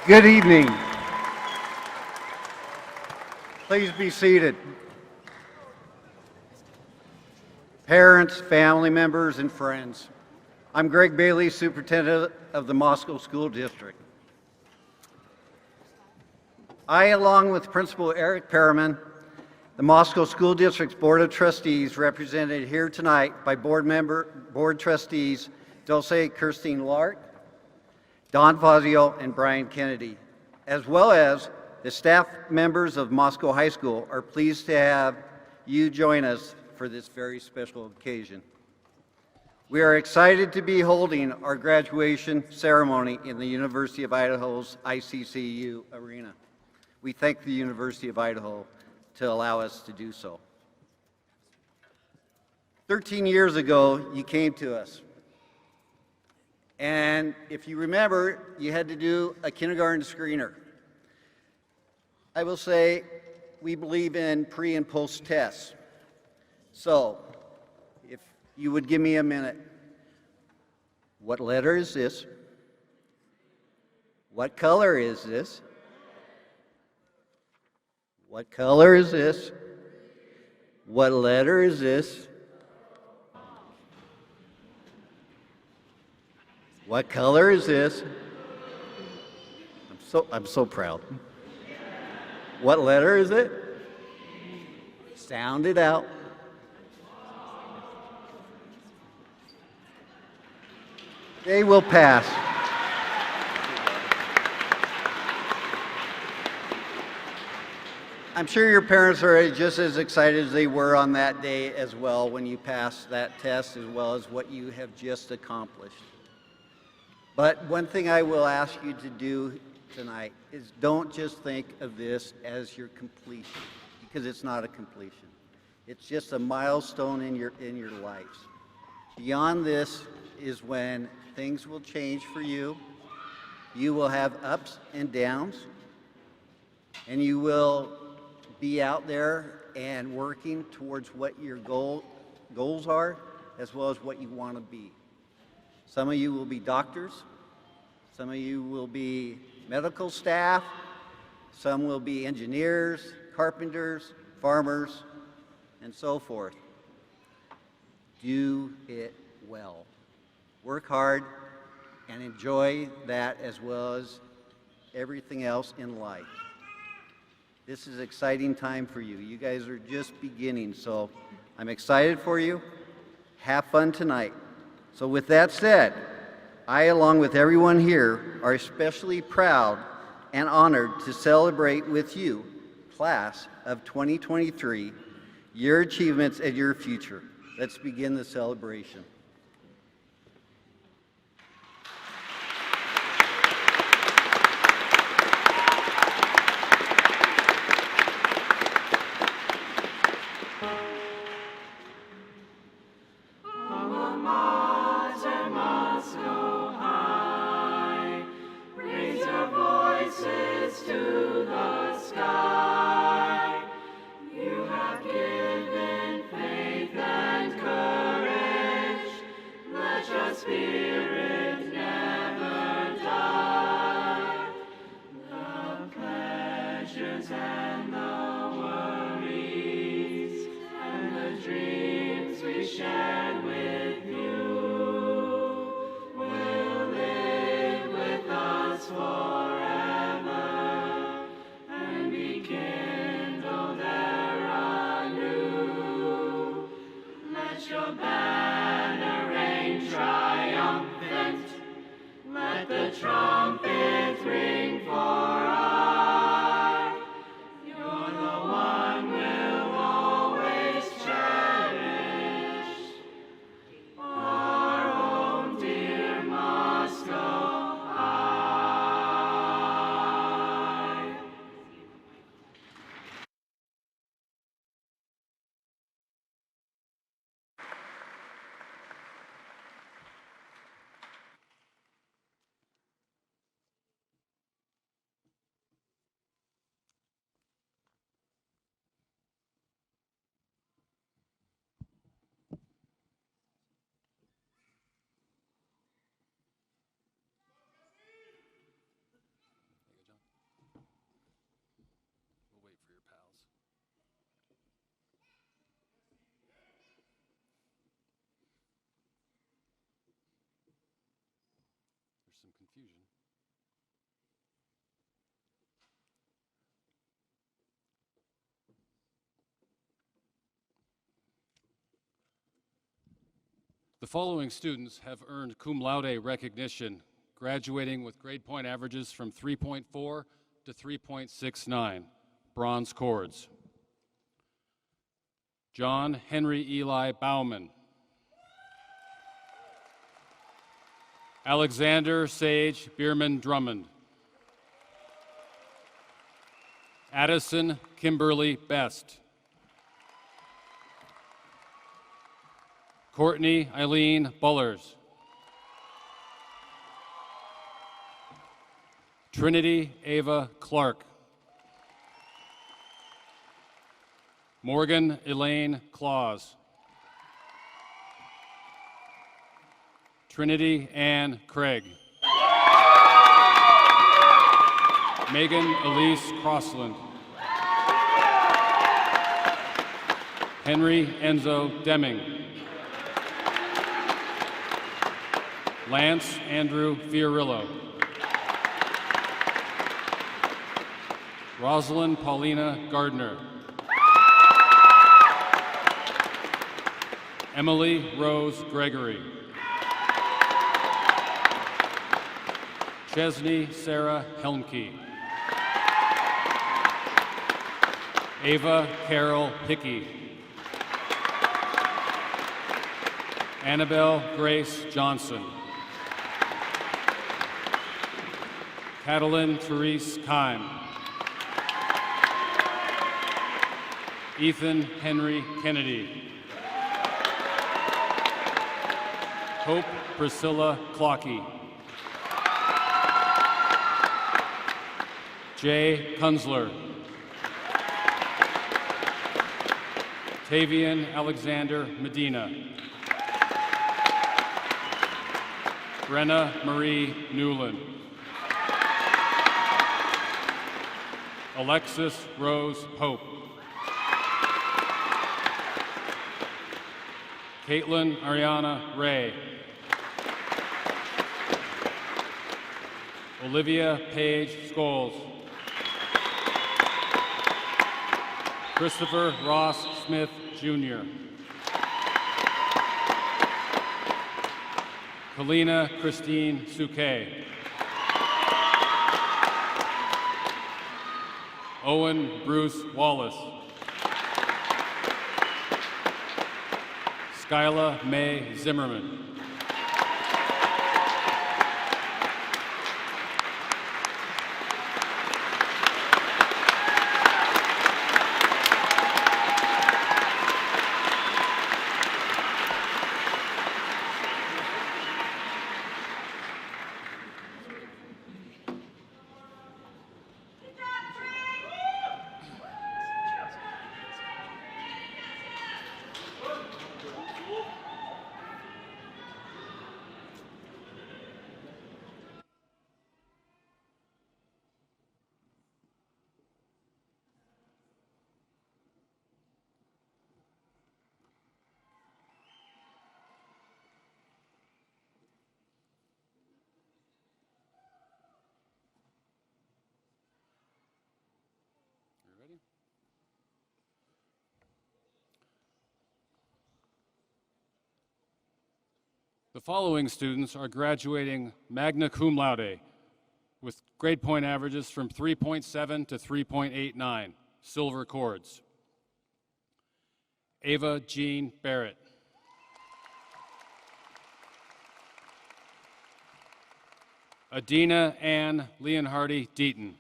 Good evening. Please be seated. Parents, family members, and friends, I'm Greg Bailey, Superintendent of the Moscow School District. I, along with Principal Eric Perriman, the Moscow School District's Board of Trustees, represented here tonight by Board Trustees Dulce Kirstine Lark, Don Fazio, and Brian Kennedy, as well as the staff members of Moscow High School, are pleased to have you join us for this very special occasion. We are excited to be holding our graduation ceremony in the University of Idaho's ICCU arena. We thank the University of Idaho to allow us to do so. 13 years ago, you came to us. And if you remember, you had to do a kindergarten screener. I will say we believe in pre and post tests. So, if you would give me a minute. What letter is this? What color is this? What color is this? What letter is this? What color is this? I'm so proud. What letter is it? Sound it out. They will pass. I'm sure your parents are just as excited as they were on that day as well when you passed that test, as well as what you have just accomplished. But one thing I will ask you to do tonight is don't just think of this as your completion, because it's not a completion. It's just a milestone in your lives. Beyond this is when things will change for you. You will have ups and downs, and you will be out there and working towards what your goals are, as well as what you want to be. Some of you will be doctors, some of you will be medical staff, some will be engineers, carpenters, farmers, and so forth. Do it well. Work hard and enjoy that as well as everything else in life. This is an exciting time for you. You guys are just beginning, so I'm excited for you. Have fun tonight. So with that said, I, along with everyone here, are especially proud and honored to celebrate with you, class of 2023, your achievements and your future. Let's begin the celebration. confusion. The following students have earned cum laude recognition, graduating with grade point averages from 3.4 to 3.69, bronze cords. John Henry Eli Bauman. Alexander Sage Bierman Drummond. Addison Kimberly Best. Courtney Eileen Bullers. Trinity Ava Clark. Morgan Elaine Claus. Trinity Ann Craig. Megan Elise Crossland. Henry Enzo Deming. Lance Andrew Fiorillo. Rosalind Paulina Gardner. Emily Rose Gregory. Chesney Sarah Helmke. Ava Carol Hickey. Annabelle Grace Johnson. Catalin Therese Kime. Ethan Henry Kennedy. Hope Priscilla Clockey. Jay Kunzler. Tavian Alexander Medina. Brenna Marie Newland. Alexis Rose Pope. Caitlin Ariana Ray. Olivia Paige Scholes. Christopher Ross Smith, Jr. Kalina Christine Souquet. Owen Bruce Wallace. Skyla May Zimmerman. The following students are graduating magna cum laude with grade point averages from 3.7 to 3.89, silver cords. Ava Jean Barrett. Adina Ann Leonhardy Deaton.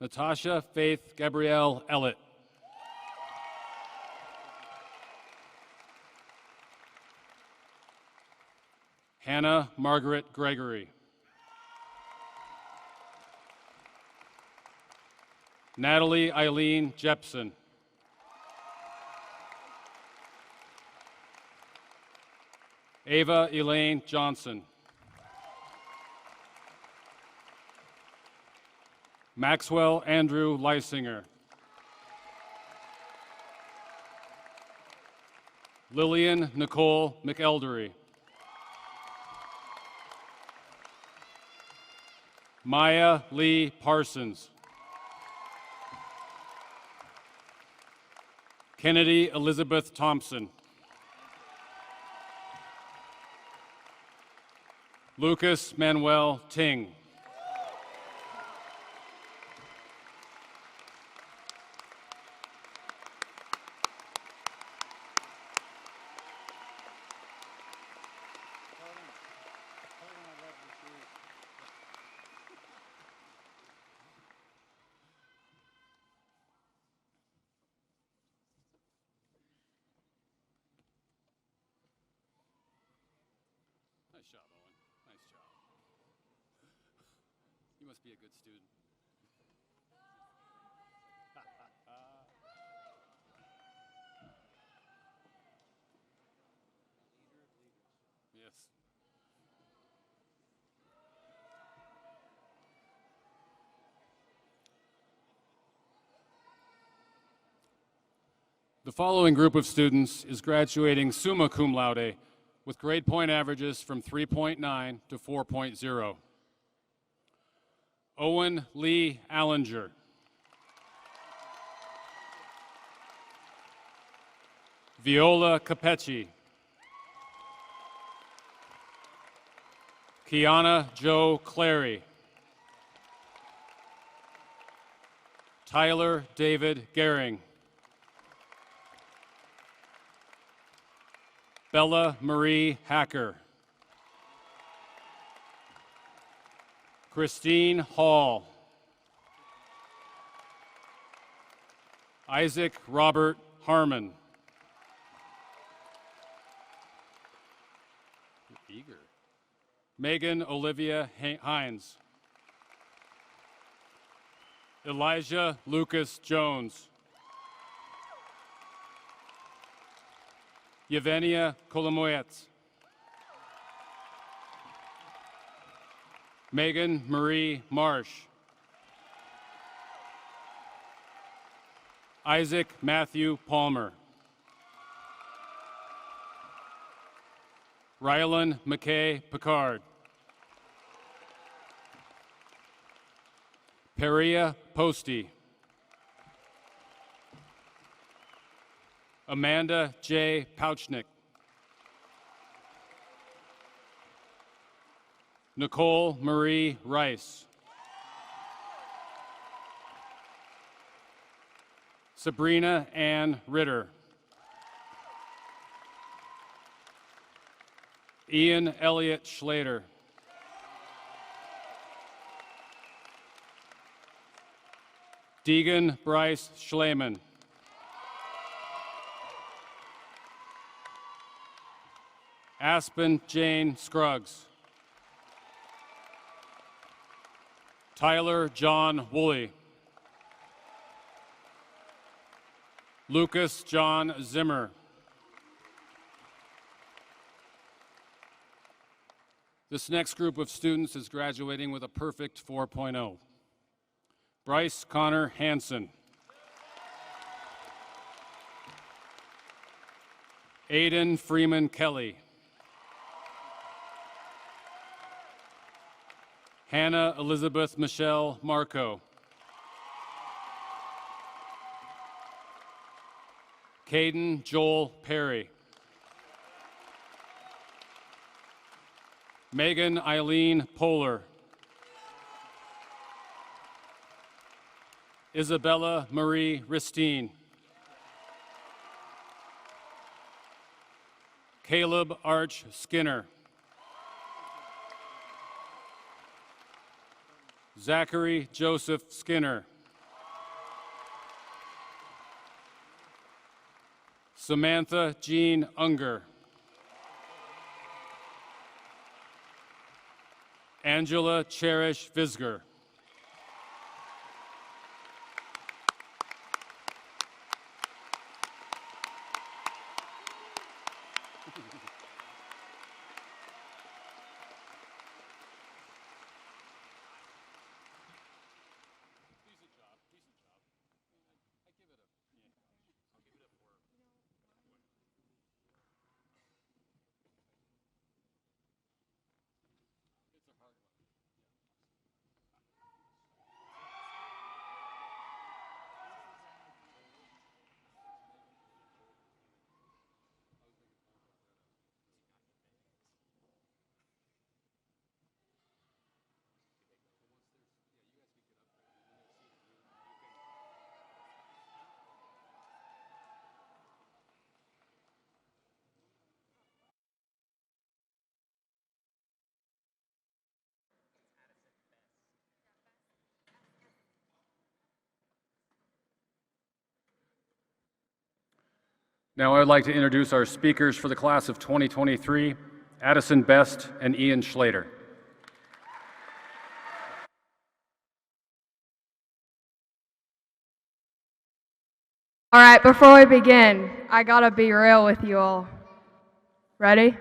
Natasha Faith Gabrielle Ellett. Hannah Margaret Gregory. Natalie Eileen Jepson. Ava Elaine Johnson. Maxwell Andrew Leisinger. Lillian Nicole McElderry. Maya Lee Parsons. Kennedy Elizabeth Thompson. Lucas Manuel Ting. Nice job, Owen. Nice job. You must be a good student. Yes. The following group of students is graduating summa cum laude with grade point averages from 3.9 to 4.0. Owen Lee Allinger. Viola Capecci. Kiana Jo Clary. Tyler David Gehring. Bella Marie Hacker. Christine Hall. Isaac Robert Harmon. You're eager. Megan Olivia Hines. Elijah Lucas Jones. Yevgenia Kolomoyets. Megan Marie Marsh. Isaac Matthew Palmer. Rylan McKay Picard. Peria Posty. Amanda J. Pouchnick. Nicole Marie Rice. Sabrina Ann Ritter. Ian Elliott Schlater. Deegan Bryce Schleman. Aspen Jane Scruggs. Tyler John Woolley. Lucas John Zimmer. This next group of students is graduating with a perfect 4.0. Bryce Connor Hansen. Aiden Freeman Kelly. Hannah Elizabeth Michelle Marco. Caden Joel Perry. Megan Eileen Polar. Isabella Marie Ristine. Caleb Arch Skinner. Zachary Joseph Skinner. Samantha Jean Unger. Angela Cherish Visger. Now I would like to introduce our speakers for the class of 2023, Addison Best and Ian Schlater. All right, before we begin, I gotta be real with you all. Ready?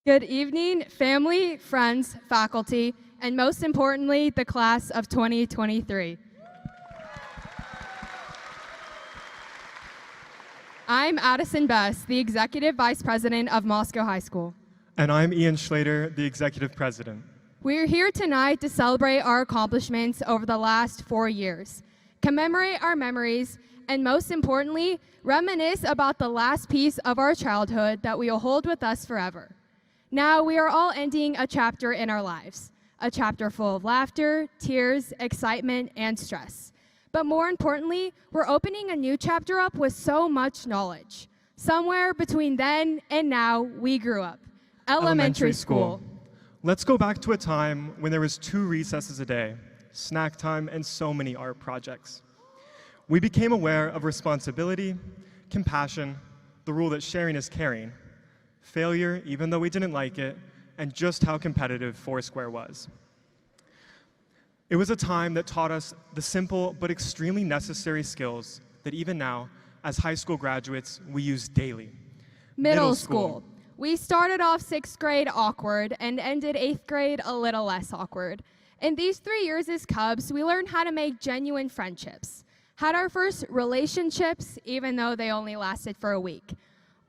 Good evening, family, friends, faculty, and most importantly, the class of 2023. I'm Addison Best, the Executive Vice President of Moscow High School. And I'm Ian Schlater, the Executive President. We're here tonight to celebrate our accomplishments over the last 4 years, commemorate our memories, and most importantly, reminisce about the last piece of our childhood that we will hold with us forever. Now we are all ending a chapter in our lives, a chapter full of laughter, tears, excitement, and stress. But more importantly, we're opening a new chapter up with so much knowledge. Somewhere between then and now, we grew up. Elementary school. Let's go back to a time when there was 2 recesses a day, snack time, and so many art projects. We became aware of responsibility, compassion, the rule that sharing is caring, failure, even though we didn't like it, and just how competitive Foursquare was. It was a time that taught us the simple but extremely necessary skills that even now, as high school graduates, we use daily. Middle school. We started off 6th grade awkward and ended 8th grade a little less awkward. In these 3 years as Cubs, we learned how to make genuine friendships, had our first relationships, even though they only lasted for a week.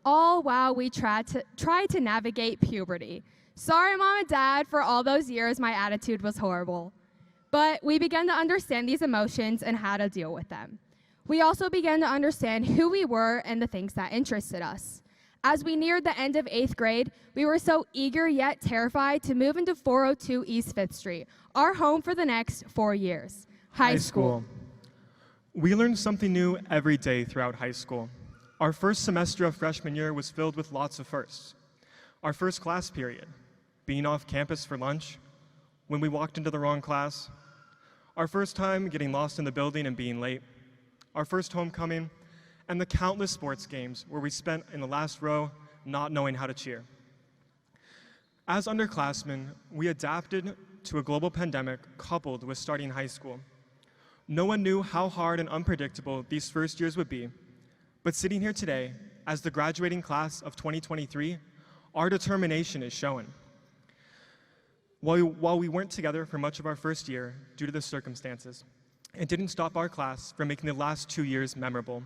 All while we tried to navigate puberty. Sorry, Mom and Dad, for all those years my attitude was horrible. But we began to understand these emotions and how to deal with them. We also began to understand who we were and the things that interested us. As we neared the end of 8th grade, we were so eager yet terrified to move into 402 East 5th Street, our home for the next 4 years. High school. We learned something new every day throughout high school. Our first semester of freshman year was filled with lots of firsts. Our first class period, being off campus for lunch, when we walked into the wrong class, our first time getting lost in the building and being late, our first homecoming, and the countless sports games where we spent in the last row not knowing how to cheer. As underclassmen, we adapted to a global pandemic coupled with starting high school. No one knew how hard and unpredictable these first years would be, but sitting here today, as the graduating class of 2023, our determination is shown. While we weren't together for much of our first year due to the circumstances, it didn't stop our class from making the last 2 years memorable.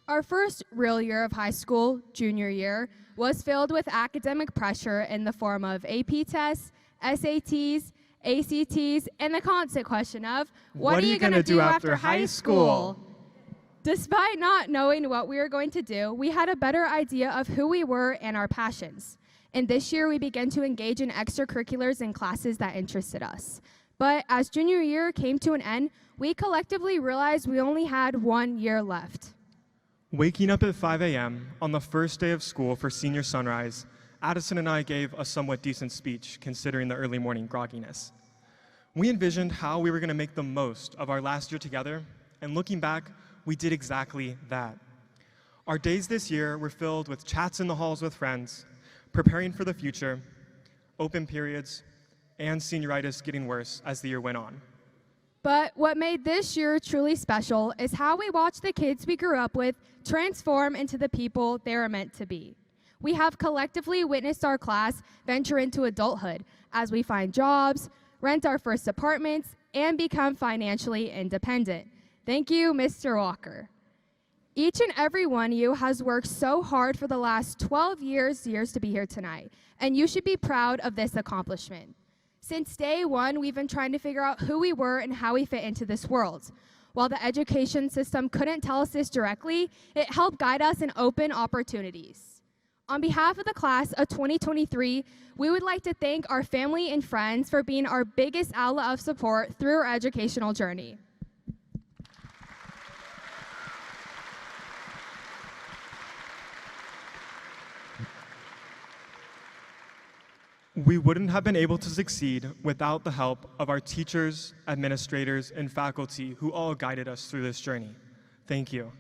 Our first real year of high school, junior year, was filled with academic pressure in the form of AP tests, SATs, ACTs, and the constant question of, what are you going to do after high school? Despite not knowing what we were going to do, we had a better idea of who we were and our passions. And this year, we began to engage in extracurriculars and classes that interested us. But as junior year came to an end, we collectively realized we only had 1 year left. Waking up at 5 a.m. on the first day of school for senior sunrise, Addison and I gave a somewhat decent speech considering the early morning grogginess. We envisioned how we were going to make the most of our last year together, and looking back, we did exactly that. Our days this year were filled with chats in the halls with friends, preparing for the future, open periods, and senioritis getting worse as the year went on. But what made this year truly special is how we watched the kids we grew up with transform into the people they were meant to be. We have collectively witnessed our class venture into adulthood as we find jobs, rent our first apartments, and become financially independent. Thank you, Mr. Walker. Each and every one of you has worked so hard for the last 12 years to be here tonight, and you should be proud of this accomplishment. Since day one, we've been trying to figure out who we were and how we fit into this world. While the education system couldn't tell us this directly, it helped guide us in open opportunities. On behalf of the class of 2023, we would like to thank our family and friends for being our biggest outlet of support through our educational journey. We wouldn't have been able to succeed without the help of our teachers, administrators, and faculty who all guided us through this journey. Thank you.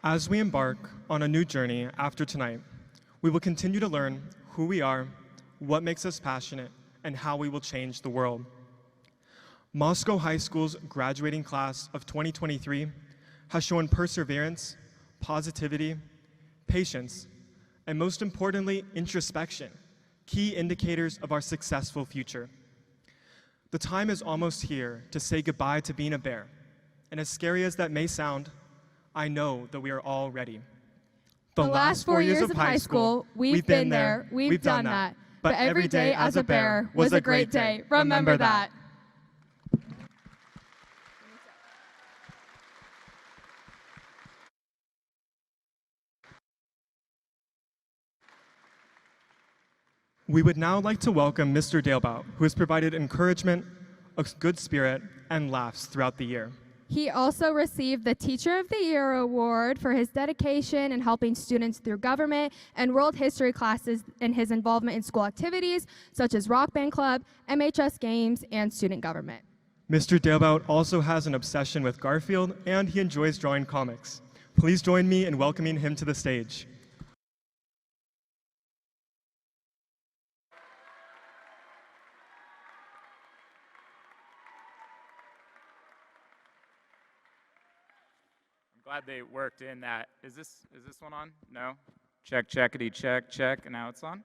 As we embark on a new journey after tonight, we will continue to learn who we are, what makes us passionate, and how we will change the world. Moscow High School's graduating class of 2023 has shown perseverance, positivity, patience, and most importantly, introspection, key indicators of our successful future. The time is almost here to say goodbye to being a bear, and as scary as that may sound, I know that we are all ready. The last 4 years of high school, we've been there, we've done that. But every day as a bear was a great day. Remember that. We would now like to welcome Mr. Dalebout, who has provided encouragement, a good spirit, and laughs throughout the year. He also received the Teacher of the Year award for his dedication in helping students through government and world history classes and his involvement in school activities such as Rock Band Club, MHS Games, and student government. Mr. Dalebout also has an obsession with Garfield, and he enjoys drawing comics. Please join me in welcoming him to the stage. Glad they worked in that. Is this one on? No? Check, checkity, check, check, and now it's on?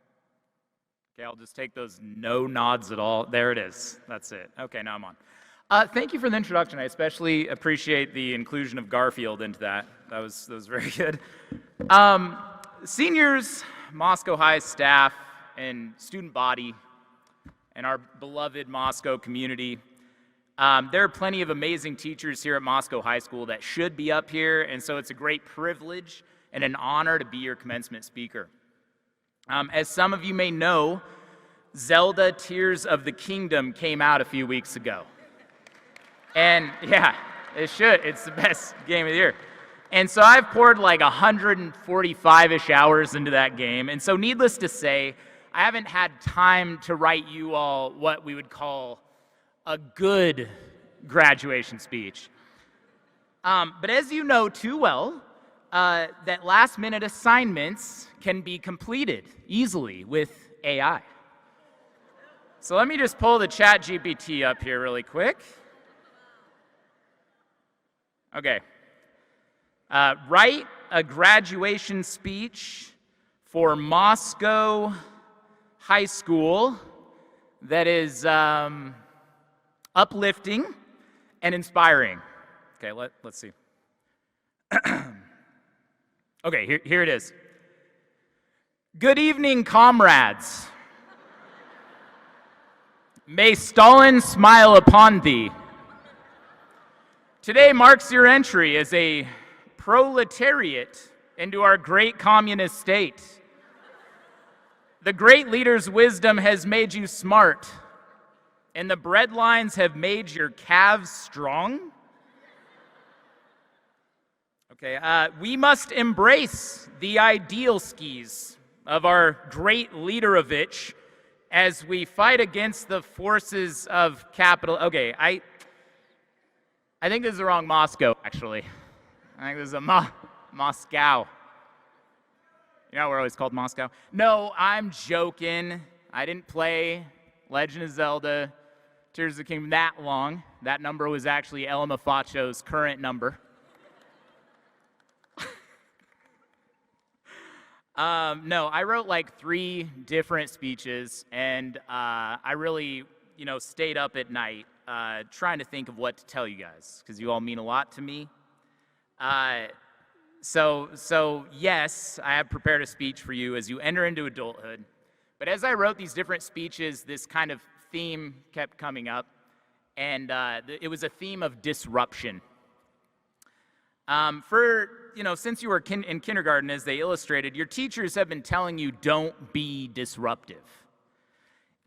Okay, I'll just take those no nods at all. There it is. That's it. Okay, now I'm on. Thank you for the introduction. I especially appreciate the inclusion of Garfield into that. That was very good. Seniors, Moscow High staff, and student body, and our beloved Moscow community, there are plenty of amazing teachers here at Moscow High School that should be up here, and so it's a great privilege and an honor to be your commencement speaker. As some of you may know, Zelda Tears of the Kingdom came out a few weeks ago. And yeah, it should. It's the best game of the year. And so I've poured like 145-ish hours into that game, and so needless to say, I haven't had time to write you all what we would call a good graduation speech. But as you know too well, that last-minute assignments can be completed easily with AI. So let me just pull the ChatGPT up here really quick. Okay. Write a graduation speech for Moscow High School that is uplifting and inspiring. Okay, let's see. Okay, here it is. Good evening, comrades. May Stalin smile upon thee. Today marks your entry as a proletariat into our great communist state. The great leader's wisdom has made you smart, and the breadlines have made your calves strong. Okay, we must embrace the ideal skis of our great leaderovich as we fight against the forces of capital. Okay, I think this is the wrong Moscow, actually. I think this is a Moscow. You know, we're always called Moscow. No, I'm joking. I didn't play Legend of Zelda Tears of the Kingdom that long. That number was actually El Mafacho's current number. No, I wrote like 3 different speeches, and I really, stayed up at night trying to think of what to tell you guys, because you all mean a lot to me. So yes, I have prepared a speech for you as you enter into adulthood. But as I wrote these different speeches, this kind of theme kept coming up, and it was a theme of disruption. Since you were in kindergarten, as they illustrated, your teachers have been telling you don't be disruptive.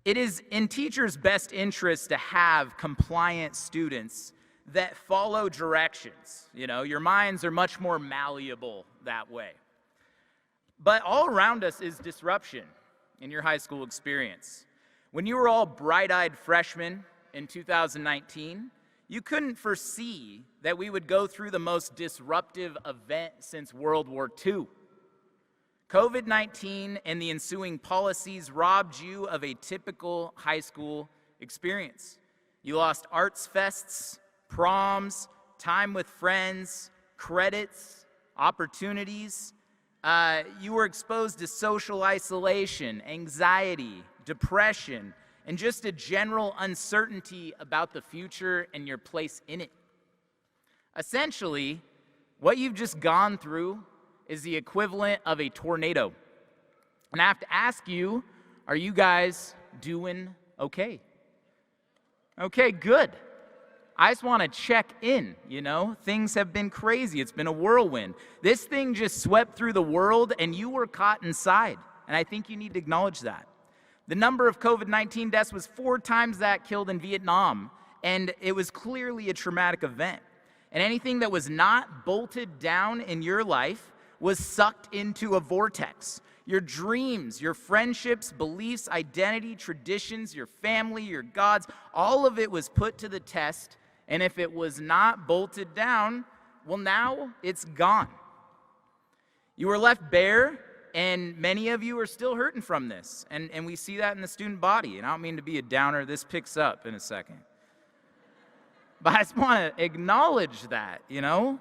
It is in teachers' best interest to have compliant students that follow directions. You know, your minds are much more malleable that way. But all around us is disruption in your high school experience. When you were all bright-eyed freshmen in 2019, you couldn't foresee that we would go through the most disruptive event since World War II. COVID-19 and the ensuing policies robbed you of a typical high school experience. You lost arts fests, proms, time with friends, credits, opportunities. You were exposed to social isolation, anxiety, depression, and just a general uncertainty about the future and your place in it. Essentially, what you've just gone through is the equivalent of a tornado. And I have to ask you, are you guys doing okay? Okay, good. I just want to check in, you know? Things have been crazy. It's been a whirlwind. This thing just swept through the world, and you were caught inside. And I think you need to acknowledge that. The number of COVID-19 deaths was 4 times that killed in Vietnam, and it was clearly a traumatic event. And anything that was not bolted down in your life was sucked into a vortex. Your dreams, your friendships, beliefs, identity, traditions, your family, your gods, all of it was put to the test. And if it was not bolted down, well, now it's gone. You were left bare, and many of you are still hurting from this. And we see that in the student body. And I don't mean to be a downer. This picks up in a second. But I just want to acknowledge that, you know?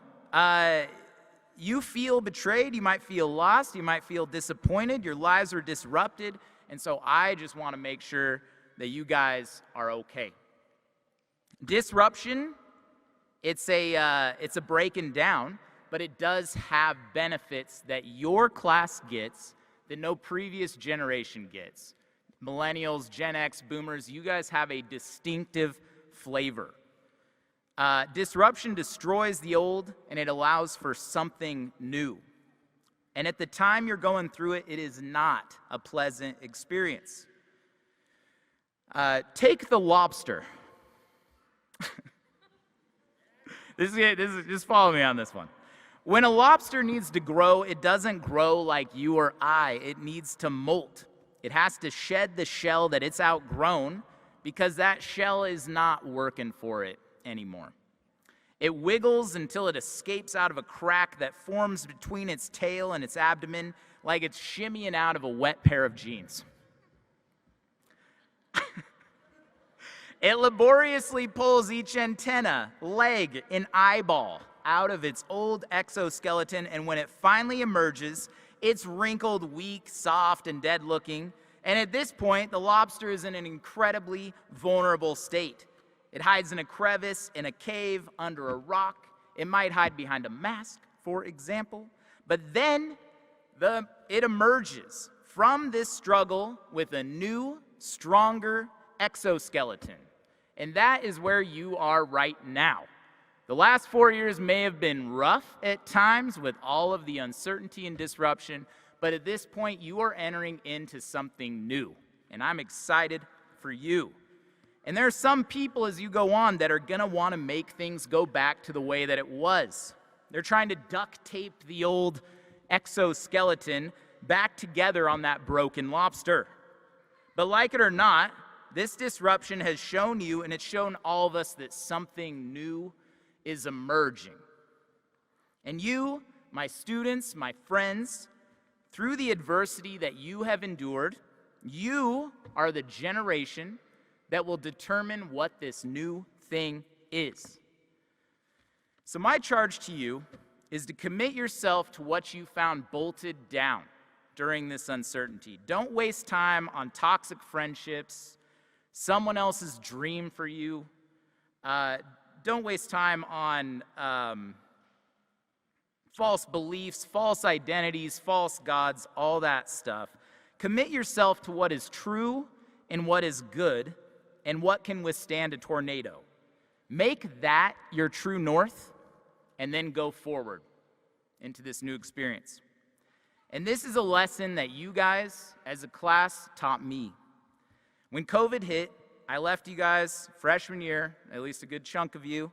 You feel betrayed. You might feel lost. You might feel disappointed. Your lives are disrupted. And so I just want to make sure that you guys are okay. Disruption, it's a breaking down, but it does have benefits that your class gets that no previous generation gets. Millennials, Gen X, Boomers, you guys have a distinctive flavor. Disruption destroys the old, and it allows for something new. And at the time you're going through it, it is not a pleasant experience. Take the lobster. This is just follow me on this one. When a lobster needs to grow, it doesn't grow like you or I. It needs to molt. It has to shed the shell that it's outgrown because that shell is not working for it anymore. It wiggles until it escapes out of a crack that forms between its tail and its abdomen like it's shimmying out of a wet pair of jeans. It laboriously pulls each antenna, leg, and eyeball out of its old exoskeleton, and when it finally emerges, it's wrinkled, weak, soft, and dead-looking. And at this point, the lobster is in an incredibly vulnerable state. It hides in a crevice, in a cave, under a rock. It might hide behind a mask, for example. But then it emerges from this struggle with a new, stronger exoskeleton. And that is where you are right now. The last 4 years may have been rough at times with all of the uncertainty and disruption, but at this point, you are entering into something new. And I'm excited for you. And there are some people as you go on that are going to want to make things go back to the way that it was. They're trying to duct tape the old exoskeleton back together on that broken lobster. But like it or not, this disruption has shown you, and it's shown all of us, that something new is emerging. And you, my students, my friends, through the adversity that you have endured, you are the generation that will determine what this new thing is. So my charge to you is to commit yourself to what you found bolted down during this uncertainty. Don't waste time on toxic friendships, someone else's dream for you. Don't waste time on false beliefs, false identities, false gods, all that stuff. Commit yourself to what is true and what is good and what can withstand a tornado. Make that your true north and then go forward into this new experience. And this is a lesson that you guys as a class taught me. When COVID hit, I left you guys freshman year, at least a good chunk of you,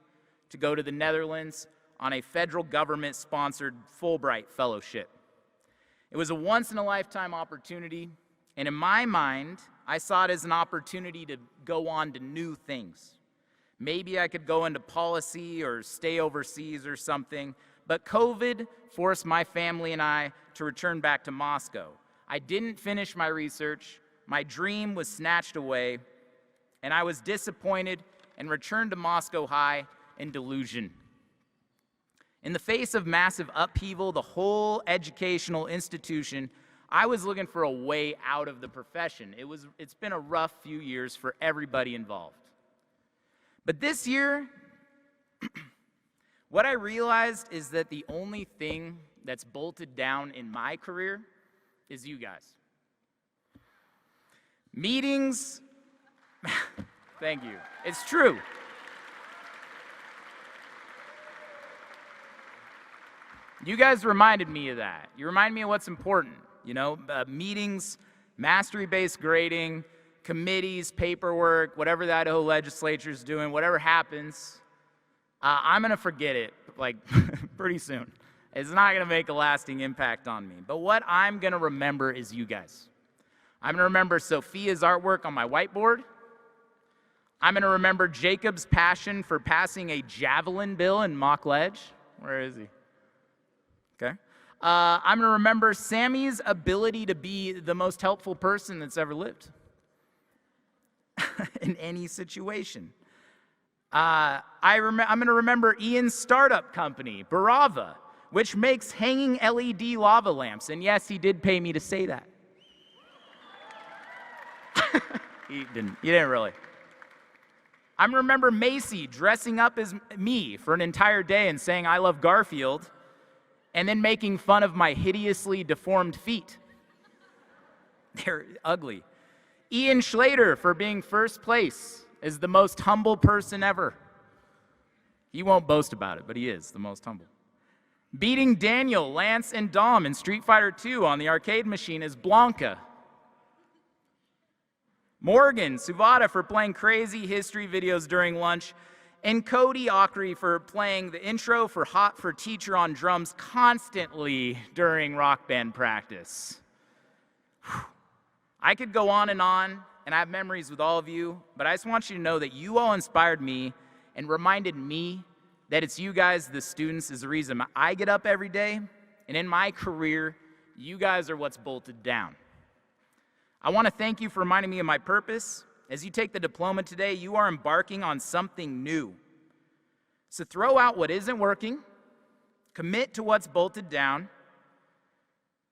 to go to the Netherlands on a federal government-sponsored Fulbright fellowship. It was a once-in-a-lifetime opportunity, and in my mind, I saw it as an opportunity to go on to new things. Maybe I could go into policy or stay overseas or something, but COVID forced my family and I to return back to Moscow. I didn't finish my research, my dream was snatched away, and I was disappointed and returned to Moscow High in delusion. In the face of massive upheaval, the whole educational institution, I was looking for a way out of the profession. It's been a rough few years for everybody involved. But this year, what I realized is that the only thing that's bolted down in my career is you guys. Meetings, thank you. It's true. You guys reminded me of that. You remind me of what's important, meetings, mastery-based grading, committees, paperwork, whatever the Idaho legislature is doing, whatever happens, I'm going to forget it, pretty soon. It's not going to make a lasting impact on me. But what I'm going to remember is you guys. I'm going to remember Sophia's artwork on my whiteboard. I'm going to remember Jacob's passion for passing a javelin bill in mock ledge. Where is he? Okay. I'm going to remember Sammy's ability to be the most helpful person that's ever lived in any situation. I'm going to remember Ian's startup company, Barava, which makes hanging LED lava lamps. And yes, he did pay me to say that. You didn't really. I'm going to remember Macy dressing up as me for an entire day and saying, "I love Garfield," and then making fun of my hideously deformed feet. They're ugly. Ian Schlater for being first place as the most humble person ever. He won't boast about it, but he is the most humble. Beating Daniel, Lance, and Dom in Street Fighter II on the arcade machine as Blanca. Morgan Suvada for playing crazy history videos during lunch, and Cody Ockery for playing the intro for Hot for Teacher on drums constantly during rock band practice. Whew. I could go on, and I have memories with all of you, but I just want you to know that you all inspired me and reminded me that it's you guys, the students, is the reason I get up every day, and in my career, you guys are what's bolted down. I want to thank you for reminding me of my purpose. As you take the diploma today, you are embarking on something new. So throw out what isn't working, commit to what's bolted down.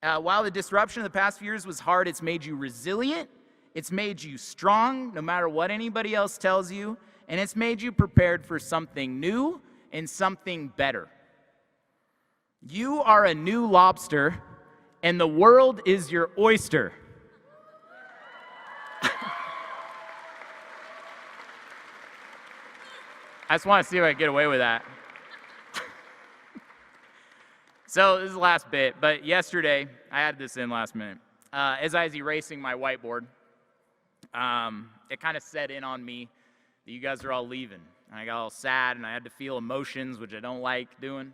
While the disruption of the past few years was hard, it's made you resilient, it's made you strong, no matter what anybody else tells you, and it's made you prepared for something new and something better. You are a new lobster, and the world is your oyster. I just want to see if I can get away with that. So this is the last bit, but yesterday, I added this in last minute. As I was erasing my whiteboard, it kind of set in on me that you guys are all leaving. And I got all sad, and I had to feel emotions, which I don't like doing.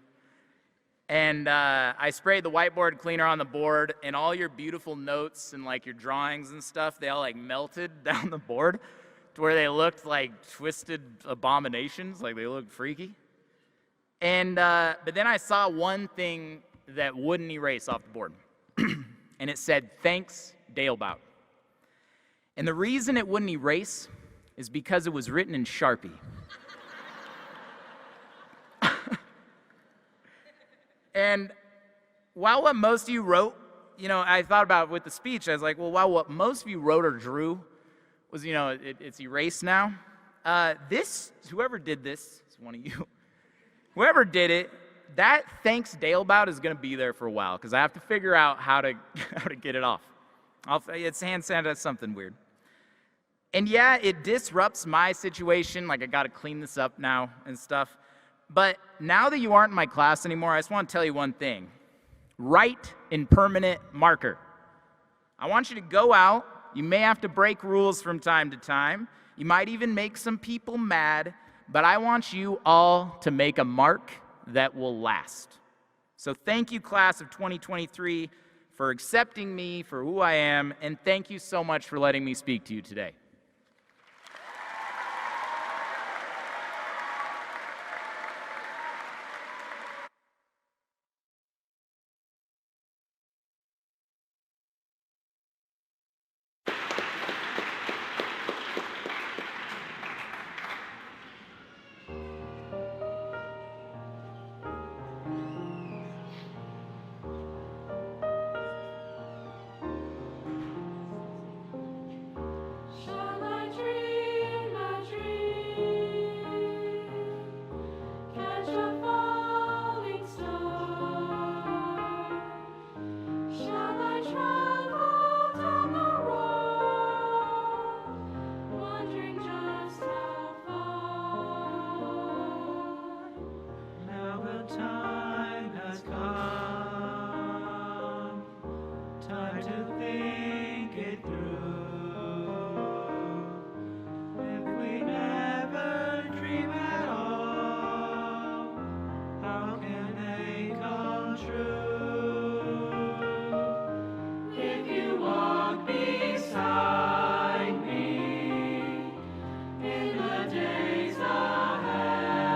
And I sprayed the whiteboard cleaner on the board, and all your beautiful notes and your drawings and stuff, they all melted down the board to where they looked like twisted abominations, they looked freaky. And but then I saw one thing that wouldn't erase off the board, and it said, "Thanks, Dale Bout." And the reason it wouldn't erase is because it was written in Sharpie. And while what most of you wrote, I thought about with the speech, I was like, well, while what most of you wrote or drew was, it's erased now. Whoever did this, it's one of you, whoever did it, that "Thanks Dale Bout" is going to be there for a while because I have to figure out how to get it off. It's hand sanitizer, something weird. And yeah, it disrupts my situation. I got to clean this up now and stuff. But now that you aren't in my class anymore, I just want to tell you one thing. Write in permanent marker. I want you to go out. You may have to break rules from time to time. You might even make some people mad. but I want you all to make a mark that will last. So thank you, class of 2023, for accepting me for who I am, and thank you so much for letting me speak to you today. Shall I dream a dream? Catch a falling star? Shall I travel down the road, wondering just how far? Now the time has come, time to think it through. If we never dream at all, how can they come true? If you walk beside me in the days ahead,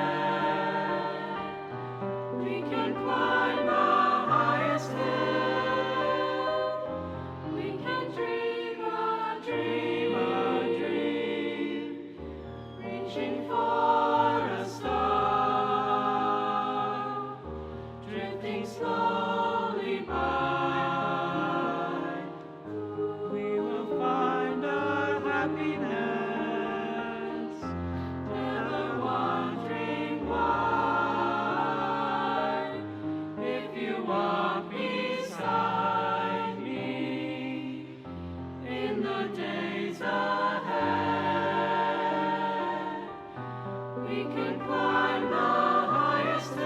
we can climb the highest hill. We can dream a dream, reaching for a star, drifting slowly by. We will find our happiness, Never wondering why. If you walk beside me in the days ahead, we can climb the highest hill.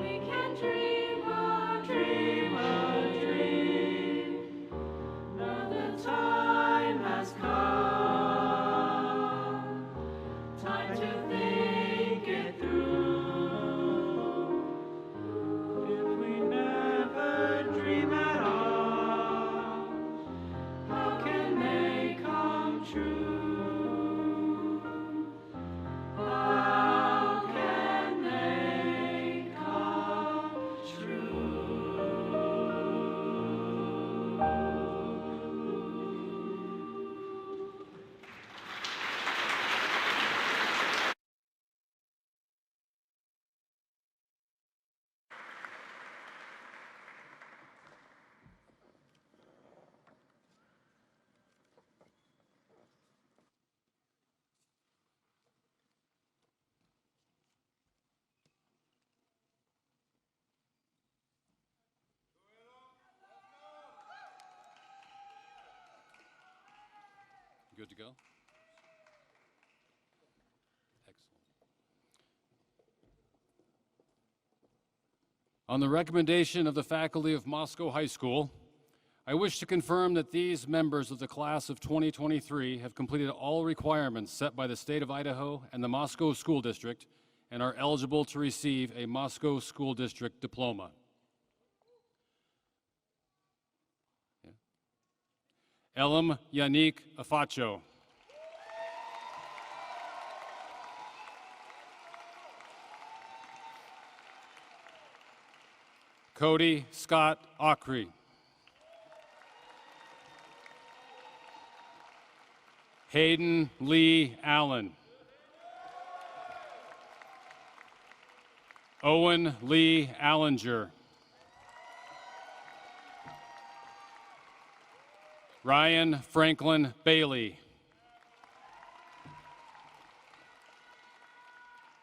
We can dream a dream, Now the time has come, time to think it through. if we never dream at all. How can they come true? How can they come true? Good to go? Excellent. On the recommendation of the faculty of Moscow High School, I wish to confirm that these members of the class of 2023 have completed all requirements set by the state of Idaho and the Moscow School District and are eligible to receive a Moscow School District diploma. Elam Yannick Afacho. Cody Scott Ockrey. Hayden Lee Allen. Owen Lee Allinger. Ryan Franklin Bailey.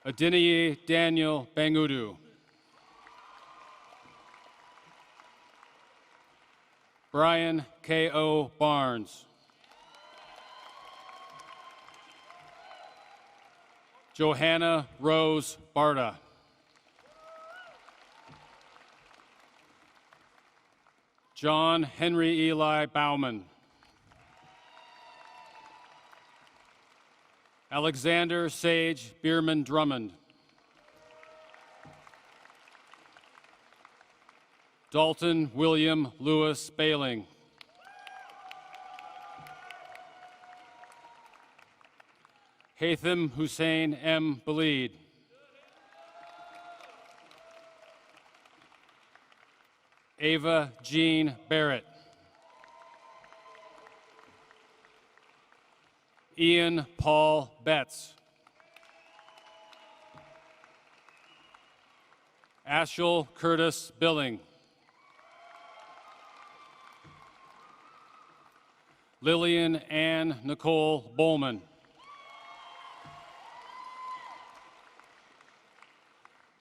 Adeniyi Daniel Bangudu. Brian K.O. Barnes. Johanna Rose Barta. John Henry Eli Bauman. Alexander Sage Bierman Drummond. Dalton William Lewis Bailing. Haitham Hussein M. Baleed. Ava Jean Barrett. Ian Paul Betts. Ashel Curtis Billing. Lillian Ann Nicole Bowman.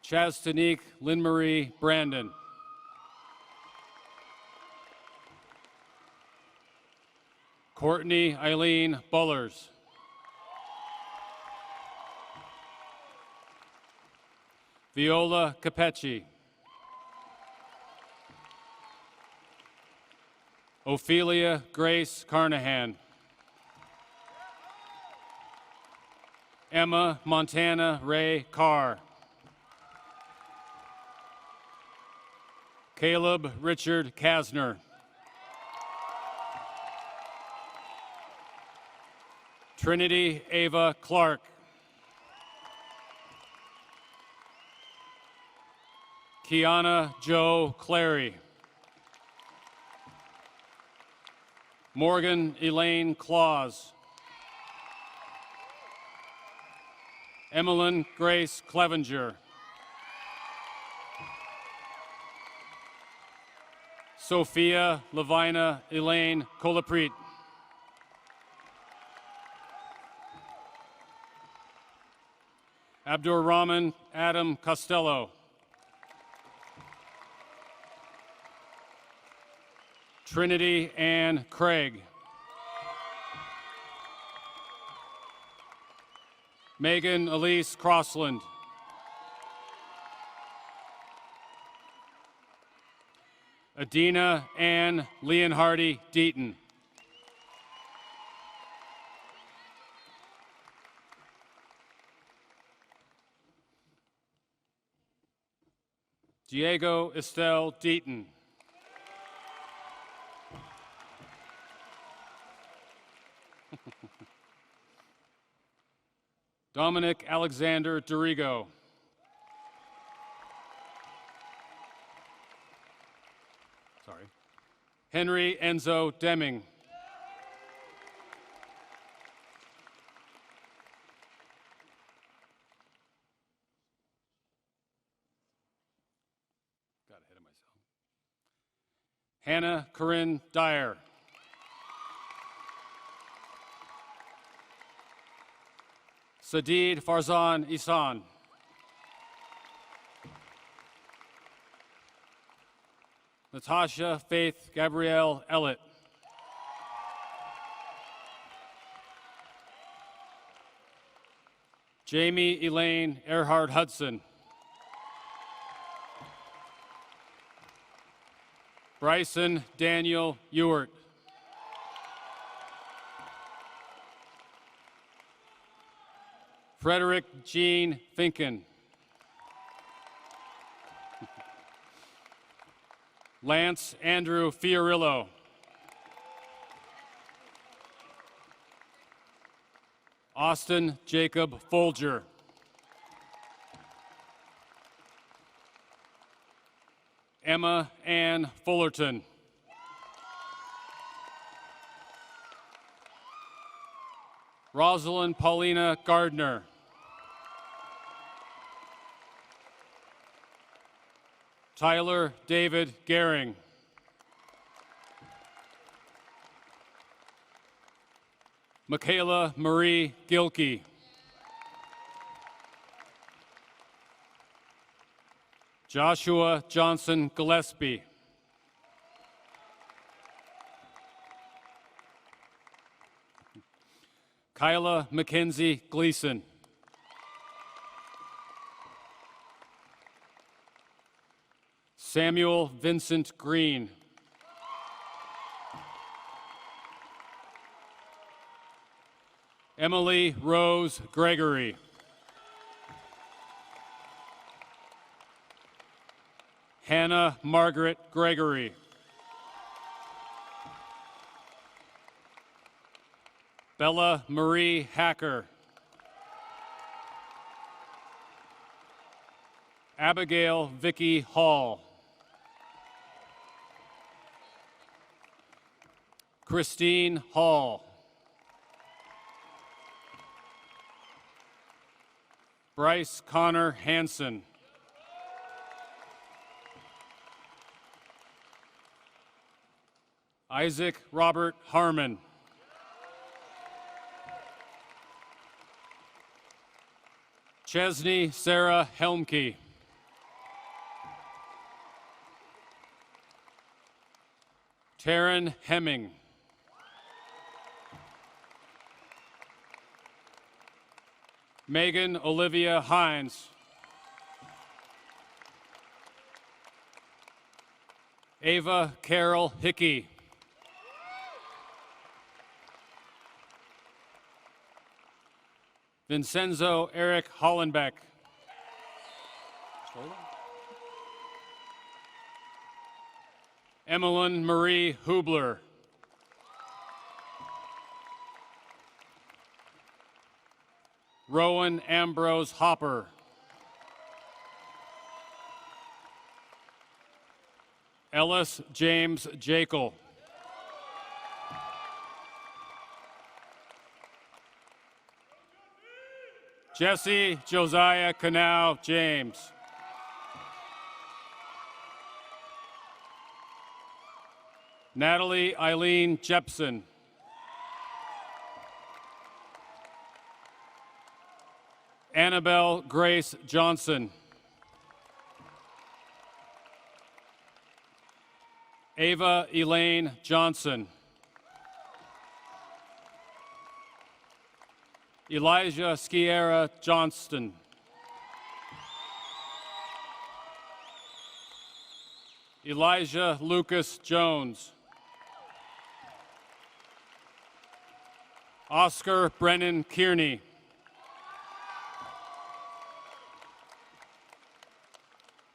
Chastanique Lynn Marie Brandon. Courtney Eileen Bullers. Viola Capecci. Ophelia Grace Carnahan. Emma Montana Ray Carr. Caleb Richard Kasner. Trinity Ava Clark. Kiana Joe Clary. Morgan Elaine Claus. Emmeline Grace Clevenger. Sophia Levina Elaine Colaprit. Abdur Rahman Adam Costello. Trinity Ann Craig. Megan Elise Crossland. Adina Ann Leonhardy Deaton. Diego Estelle Deaton. Dominic Alexander Dorigo. Sorry. Henry Enzo Deming. Got ahead of myself. Hannah Corinne Dyer. Sadid Farzan Isan. Natasha Faith Gabrielle Ellett. Jamie Elaine Earhart Hudson. Bryson Daniel Ewart. Frederick Jean Finken. Lance Andrew Fiorillo. Austin Jacob Folger. Emma Ann Fullerton. Rosalind Paulina Gardner. Tyler David Gehring. Michaela Marie Gilkey. Joshua Johnson Gillespie. Kyla Mackenzie Gleason. Samuel Vincent Green. Emily Rose Gregory. Hannah Margaret Gregory. Bella Marie Hacker. Abigail Vicky Hall. Christine Hall. Bryce Connor Hansen. Isaac Robert Harmon. Chesney Sarah Helmke. Taryn Hemming. Megan Olivia Hines. Ava Carol Hickey. Vincenzo Eric Hollenbeck. Emmeline Marie Hubler. Rowan Ambrose Hopper. Ellis James Jekyll. Jesse Josiah Canal James. Natalie Eileen Jepson. Annabelle Grace Johnson. Ava Elaine Johnson. Elijah Skiera Johnston. Elijah Lucas Jones. Oscar Brennan Kearney.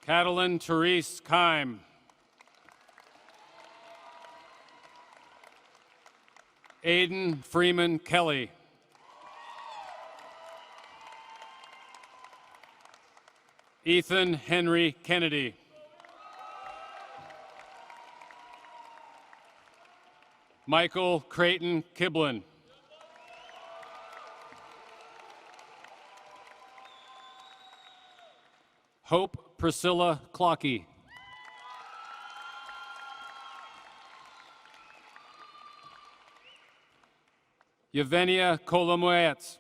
Catalin Therese Kime. Aiden Freeman Kelly. Ethan Henry Kennedy. Michael Creighton Kiblin. Hope Priscilla Clockey. Yevgenia Kolomoets.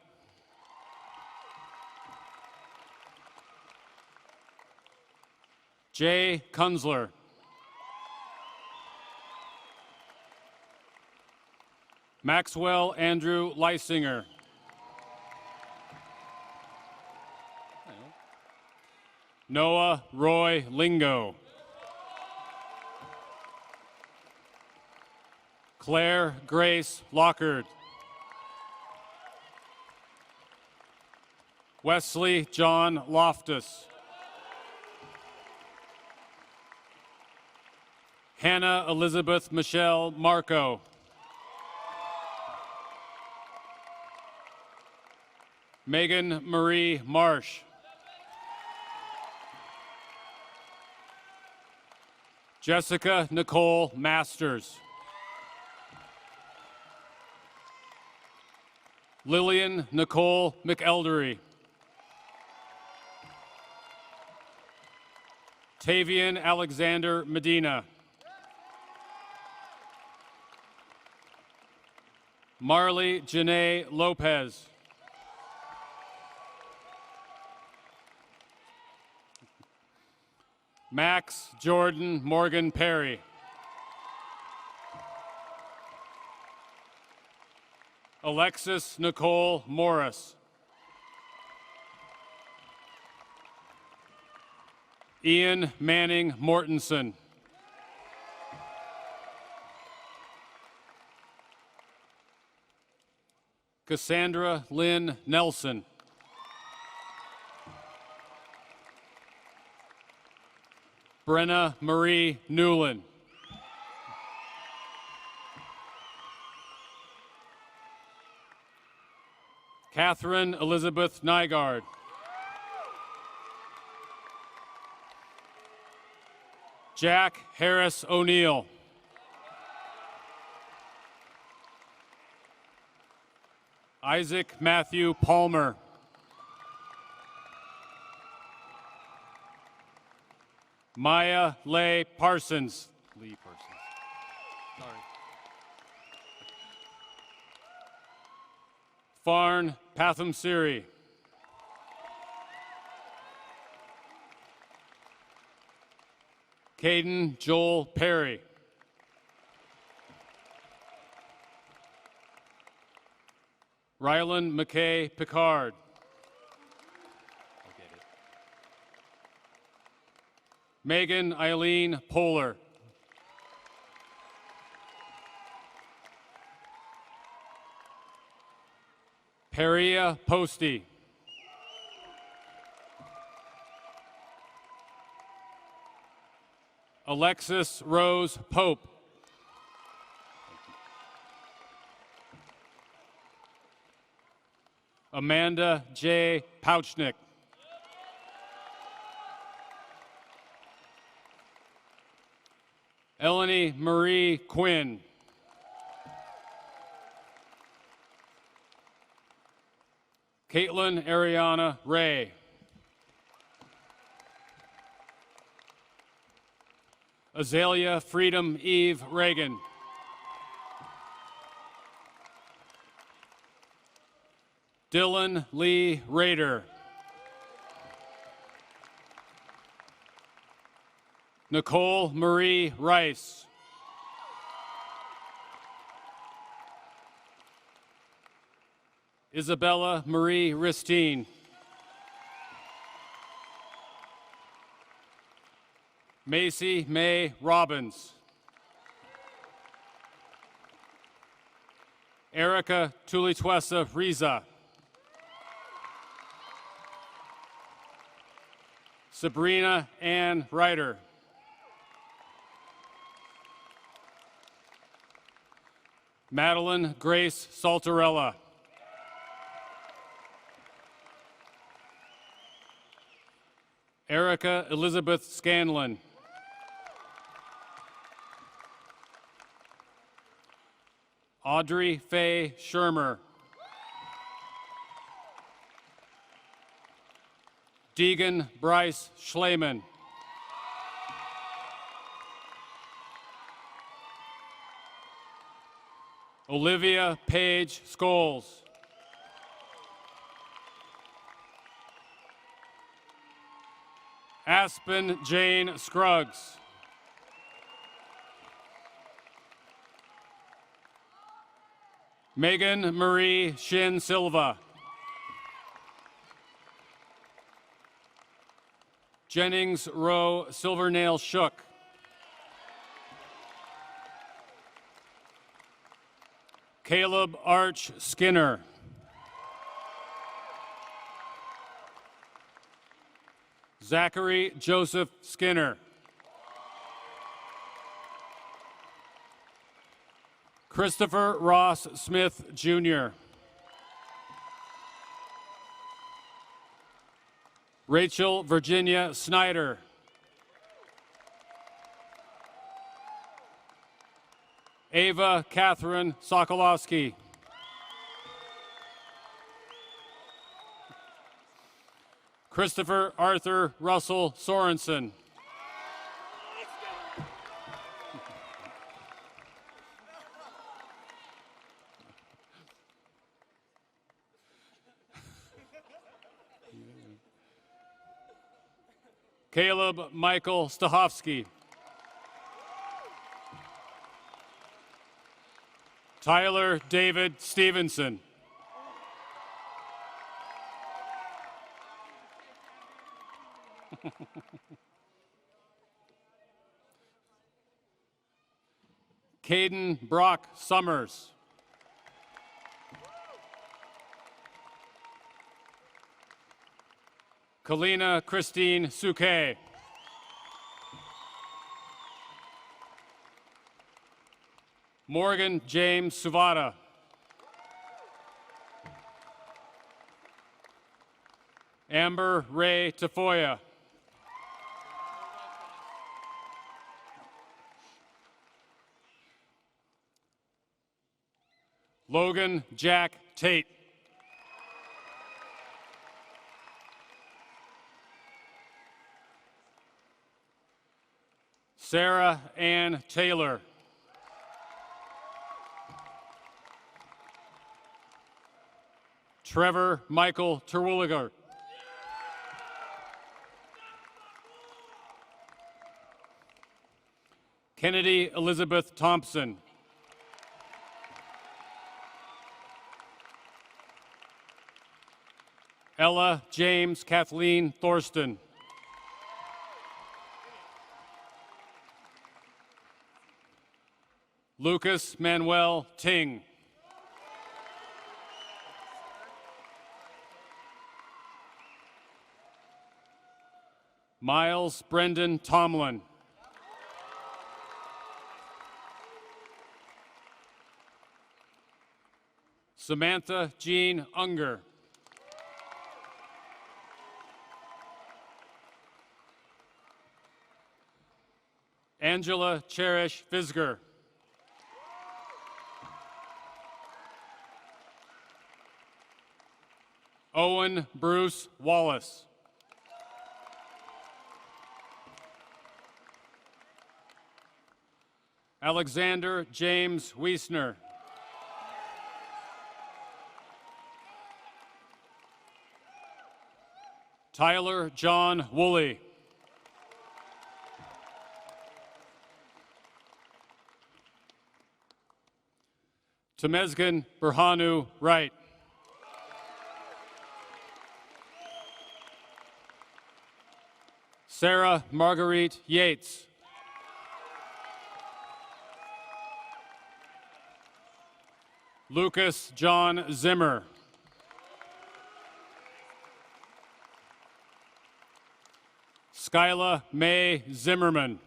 Jay Kunzler. Maxwell Andrew Leisinger. Noah Roy Lingo. Claire Grace Lockard. Wesley John Loftus. Hannah Elizabeth Michelle Marco. Megan Marie Marsh. Jessica Nicole Masters. Lillian Nicole McElderry. Tavian Alexander Medina. Marley Janae Lopez. Max Jordan Morgan Perry. Alexis Nicole Morris. Ian Manning Mortensen. Cassandra Lynn Nelson. Brenna Marie Newland. Catherine Elizabeth Nygaard. Jack Harris O'Neill. Isaac Matthew Palmer. Maya Leigh Parsons. Lee Parsons. Sorry. Farn Patham Siri. Caden Joel Perry. Rylan McKay Picard. Megan Eileen Polar. Peria Posty. Alexis Rose Pope. Amanda J. Pouchnick. Eleni Marie Quinn. Caitlin Ariana Ray. Azalea Freedom Eve Reagan. Dylan Lee Rader. Nicole Marie Rice. Isabella Marie Ristine. Macy May Robbins. Erica Tulitwesa Riza. Sabrina Ann Ryder. Madeline Grace Saltarella. Erica Elizabeth Scanlon. Audrey Faye Shermer. Deegan Bryce Schleiman. Olivia Paige Scholes. Aspen Jane Scruggs. Megan Marie Shin Silva. Jennings Rowe Silvernail Shook. Caleb Arch Skinner. Zachary Joseph Skinner. Christopher Ross Smith, Jr. Rachel Virginia Snyder. Ava Catherine Sokolowski. Christopher Arthur Russell Sorensen. Caleb Michael Stahovsky. Tyler David Stevenson. Caden Brock Summers. Kalina Christine Suke. Morgan James Suvada. Amber Ray Tafoya. Logan Jack Tate. Sarah Ann Taylor. Trevor Michael Terwilliger. Kennedy Elizabeth Thompson. Ella James Kathleen Thorston. Lucas Manuel Ting. Miles Brendan Tomlin. Samantha Jean Unger. Angela Cherish Fisger. Owen Bruce Wallace. Alexander James Wiesner. Tyler John Woolley. Temesgen Berhanu Wright. Sarah Marguerite Yates. Lucas John Zimmer. Skyla May Zimmerman.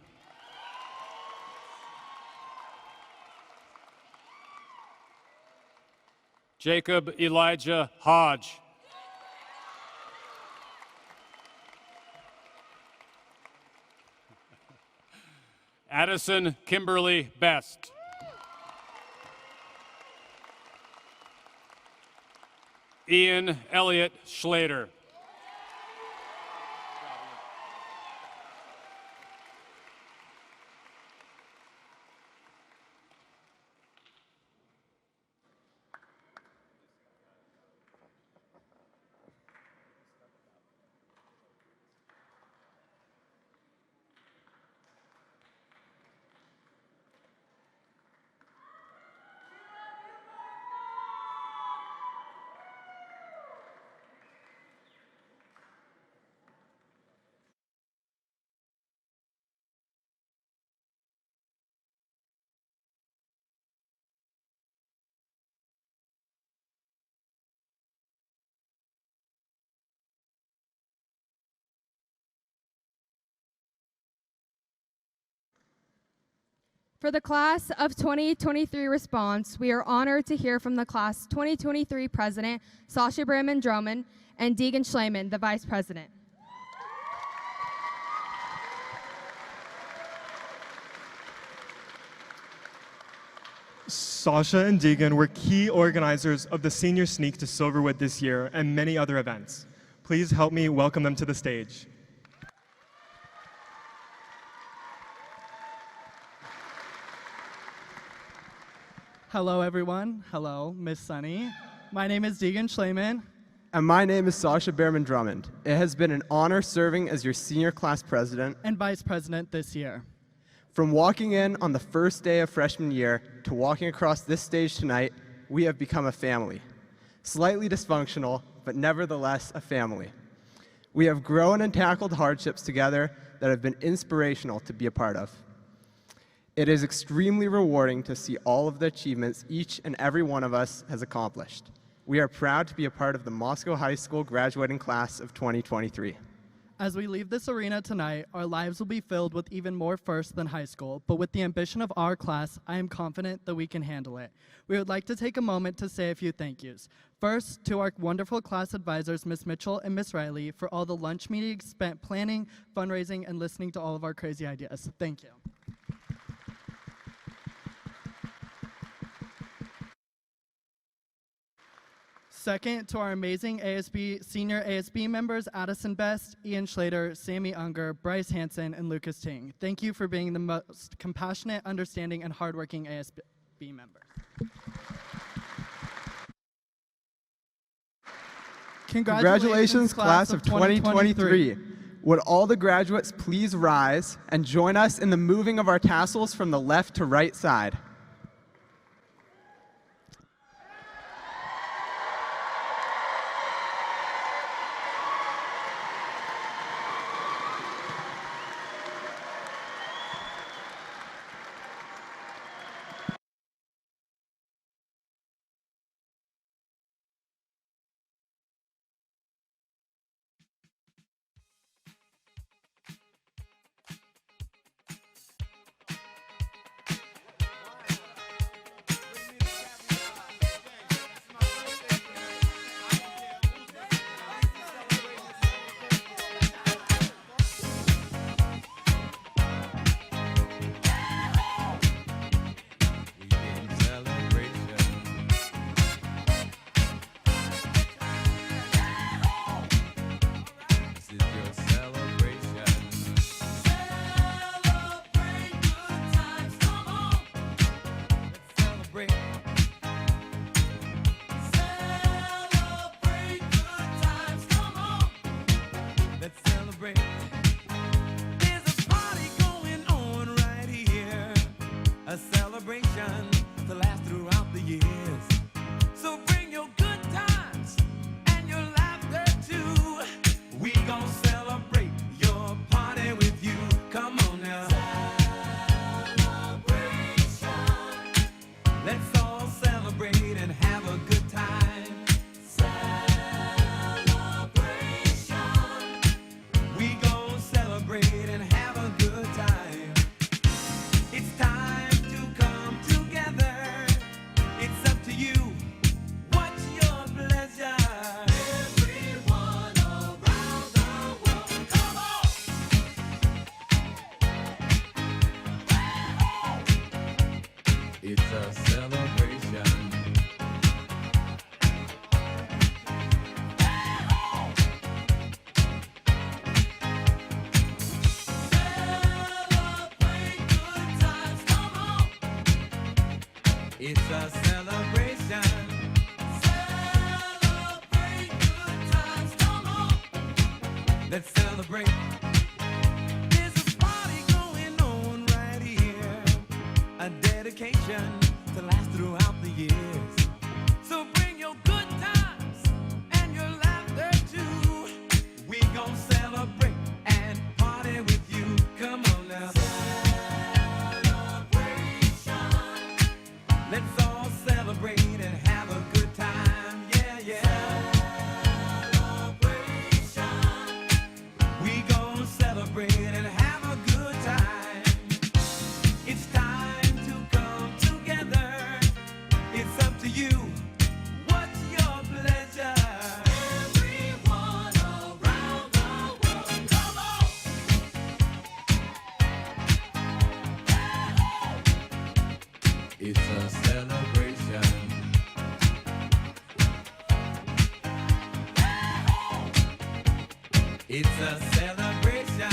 Jacob Elijah Hodge. Addison Kimberly Best. Ian Elliott Schlater. For the Class of 2023 response, we are honored to hear from the Class 2023 President, Sasha Bramman Drummond, and Deegan Schleiman, the Vice President. Sasha and Deegan were key organizers of the Senior Sneak to Silverwood this year and many other events. Please help me welcome them to the stage. Hello, everyone. Hello, Miss Sunny. My name is Deegan Schleiman. And my name is Sasha Behrman Drummond. It has been an honor serving as your senior class president And Vice President this year. From walking in on the first day of freshman year to walking across this stage tonight, we have become a family. Slightly dysfunctional, but nevertheless a family. We have grown and tackled hardships together that have been inspirational to be a part of. It is extremely rewarding to see all of the achievements each and every one of us has accomplished. We are proud to be a part of the Moscow High School graduating class of 2023. As we leave this arena tonight, our lives will be filled with even more firsts than high school, but with the ambition of our class, I am confident that we can handle it. We would like to take a moment to say a few thank yous. First, to our wonderful class advisors, Ms. Mitchell and Ms. Riley, for all the lunch meetings spent planning, fundraising, and listening to all of our crazy ideas. Thank you. Second, to our amazing senior ASB members, Addison Best, Ian Schlater, Sammy Unger, Bryce Hansen, and Lucas Ting. Thank you for being the most compassionate, understanding, and hardworking ASB members. Congratulations, class of 2023. Would all the graduates please rise and join us in the moving of our tassels from the left to right side? It's a celebration. Celebrate good times, come on. Let's celebrate. There's a party going on right here. A dedication to last throughout the years. So bring your good times and your laughter too. We gon' celebrate and party with you. Come on now. Let's all celebrate and have a good time, yeah, yeah. Celebration. We gon' celebrate and have a good time. It's time to come together. It's up to you. What's your pleasure? Everyone around the world, come on. It's a celebration. It's a celebration.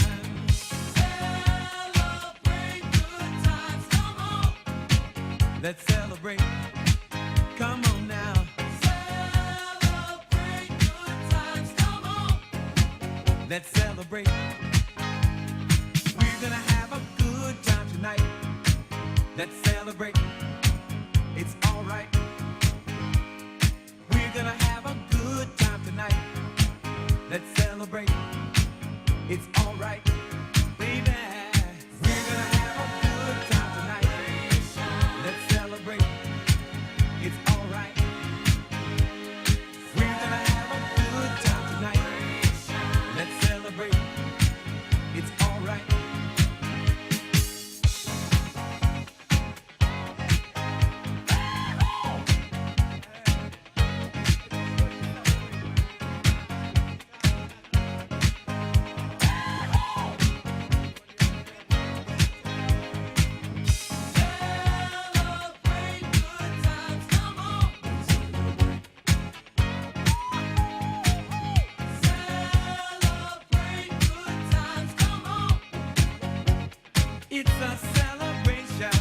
Celebrate good times, come on. Let's celebrate. Come on now. Celebrate good times, come on. Let's celebrate. We're gonna have a good time tonight. Let's celebrate. It's all right. We're gonna have a good time tonight. Let's celebrate. It's all right, baby. We're gonna have a good time tonight. Let's celebrate. It's all right. We're gonna have a good time tonight. Let's celebrate. It's a celebration.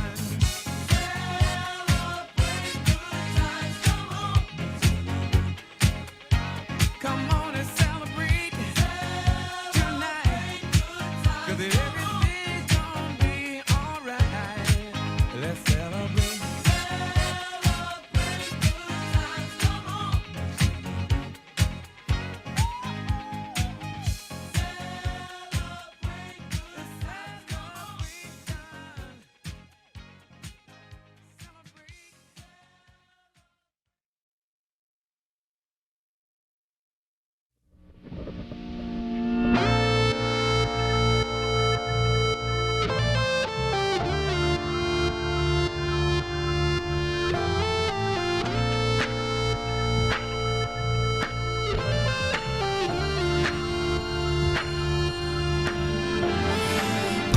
Celebrate good times, come on. Come on and celebrate tonight. 'Cause everything's gonna be alright. Let's celebrate. Celebrate good times, come on.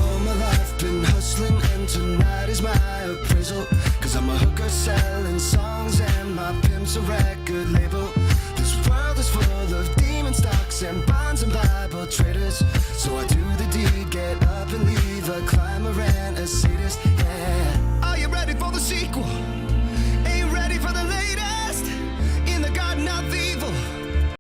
All my life been hustling and tonight is my appraisal. 'Cause I'm a hooker selling songs and my pimp's a record label. This world is full of demon stocks and